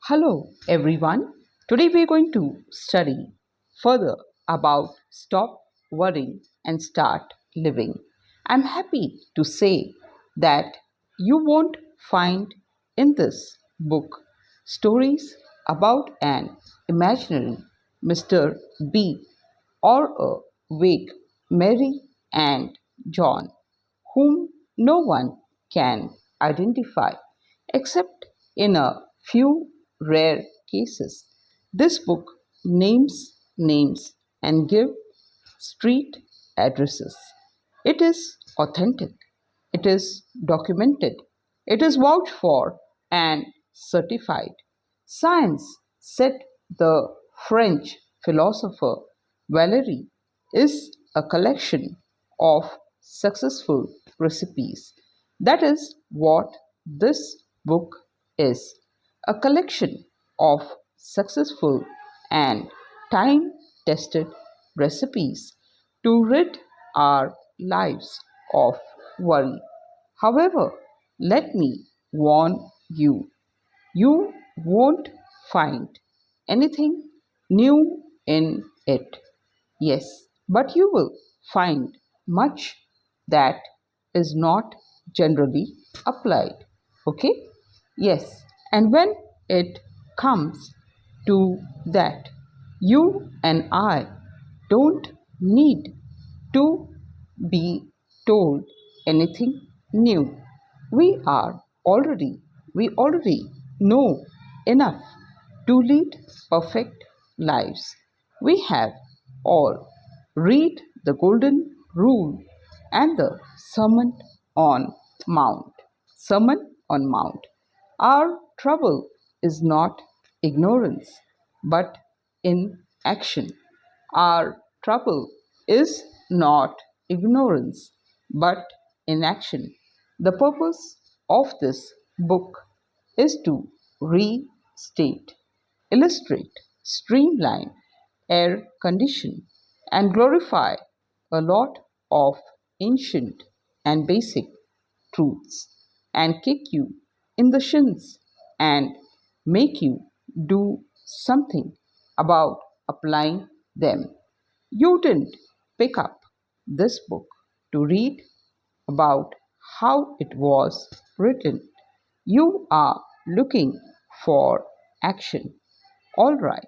Hello everyone. Today we are going to study further about stop worrying and start living. I'm happy to say that you won't find in this book stories about an imaginary Mr. B or a vague Mary and John whom no one can identify except in a few rare cases. This book names names and give street addresses. It is authentic. It is documented. It is vouched for and certified. Science, said the French philosopher Valery, is a collection of successful recipes. That is what this book is, a collection of successful and time tested recipes to rid our lives of worry. However, let me warn you, you won't find anything new in it. Yes, but you will find much that is not generally applied. Okay? Yes, and when it comes to that, you and I don't need to be told anything new. We are already, we already know enough to lead perfect lives. We have all read the Golden Rule and the on Mount. Sermon on Mount. Our trouble is not ignorance, but in action. Our trouble is not ignorance, but inaction. The purpose of this book is to restate, illustrate, streamline, air condition, and glorify a lot of ancient and basic truths and kick you in the shins and make you do something about applying them. You didn't pick up this book to read about how it was written. You are looking for action. All right,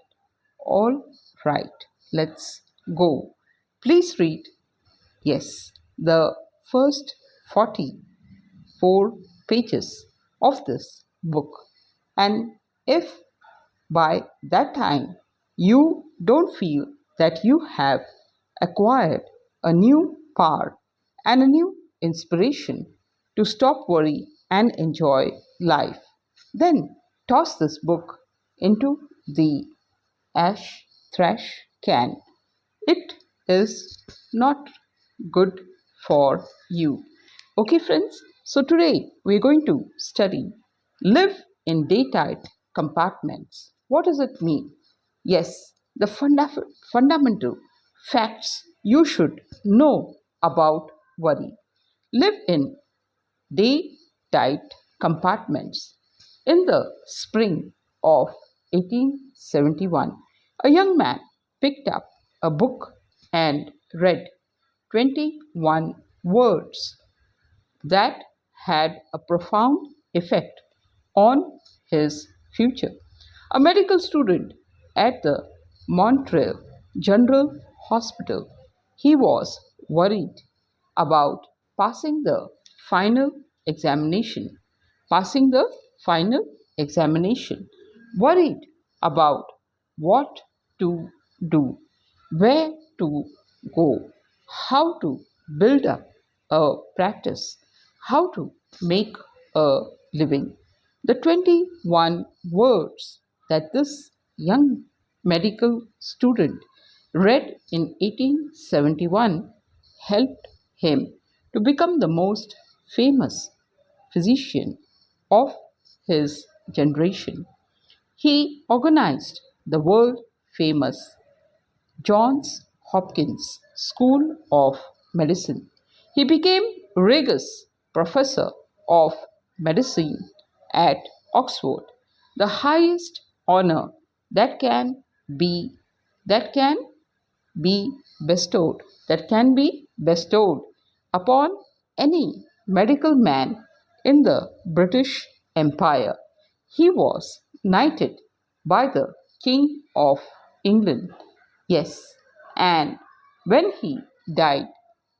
all right, let's go. Please read, yes, the first 44 pages of this book. And if by that time you don't feel that you have acquired a new power and a new inspiration to stop worry and enjoy life, then toss this book into the ash trash can. It is not good for you. Okay, friends, so today we're going to study live in daytime compartments. What does it mean? Yes, the fundamental facts you should know about worry. Live in day tight compartments. In the spring of 1871, a young man picked up a book and read 21 words that had a profound effect on his future. A medical student at the Montreal General Hospital, he was worried about passing the final examination. Passing the final examination. Worried about what to do, where to go, how to build up a practice, how to make a living. The 21 words that this young medical student read in 1871 helped him to become the most famous physician of his generation. He organized the world famous Johns Hopkins School of Medicine. He became Regus Professor of Medicine at Oxford, the highest honor that can be that can be bestowed upon any medical man in the British Empire. He was knighted by the King of England. Yes, and when he died,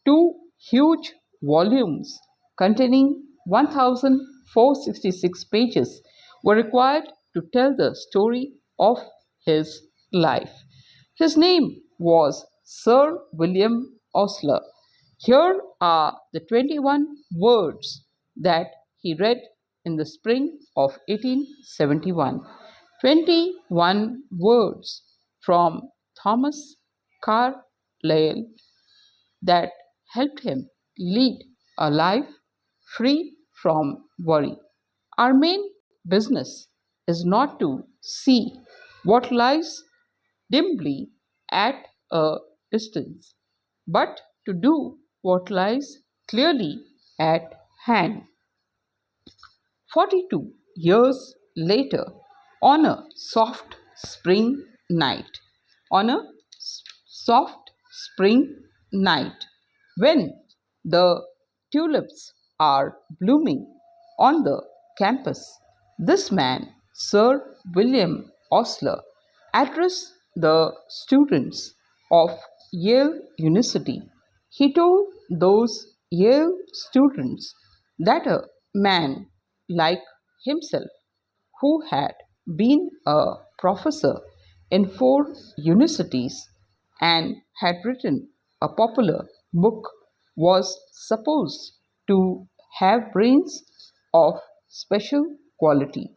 two huge volumes containing 1466 pages were required to tell the story of his life. His name was Sir William Osler. Here are the 21 words that he read in the spring of 1871. 21 words from Thomas Carlyle that helped him lead a life free from worry. Our main business is not to see what lies dimly at a distance, but to do what lies clearly at hand. 42 years later, on a soft spring night, on a soft spring night, when the tulips are blooming on the campus, this man, Sir William Osler, addressed the students of Yale University. He told those Yale students that a man like himself, who had been a professor in four universities and had written a popular book, was supposed to have brains of special quality.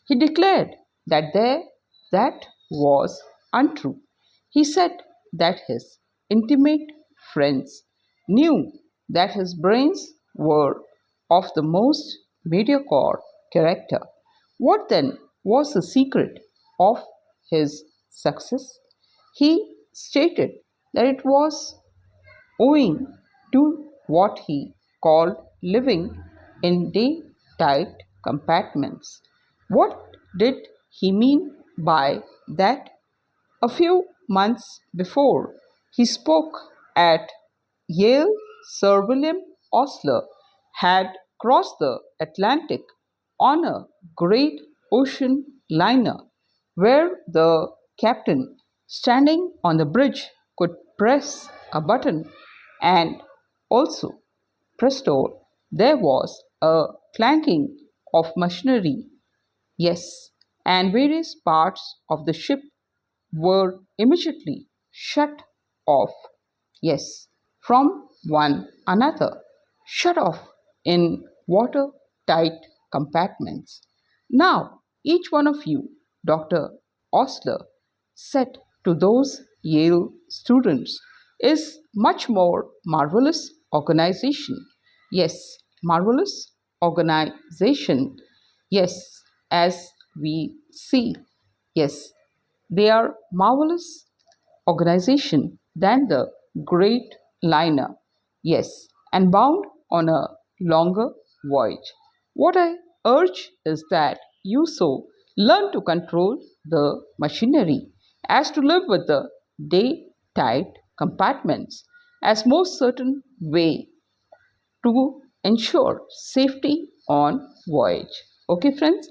He declared that was untrue. He said that his intimate friends knew that his brains were of the most mediocre character. What then was the secret of his success? He stated that it was owing to what he called living in day tight compartments. What did he mean by that? A few months before he spoke at Yale, Sir William Osler had crossed the Atlantic on a great ocean liner where the captain, standing on the bridge, could press a button, and also, presto, there was a clanking of machinery. Yes, and various parts of the ship were immediately shut off. Yes, from one another, shut off in watertight compartments. Now, each one of you, Dr. Osler, said to those Yale students, is much more marvelous organization. Yes, marvelous organization. Yes, as we see. Yes, they are marvelous organization than the great liner. Yes, and bound on a longer voyage. What I urge is that you so learn to control the machinery as to live with the day tight compartments as most certain way to ensure safety on voyage. Okay, friends.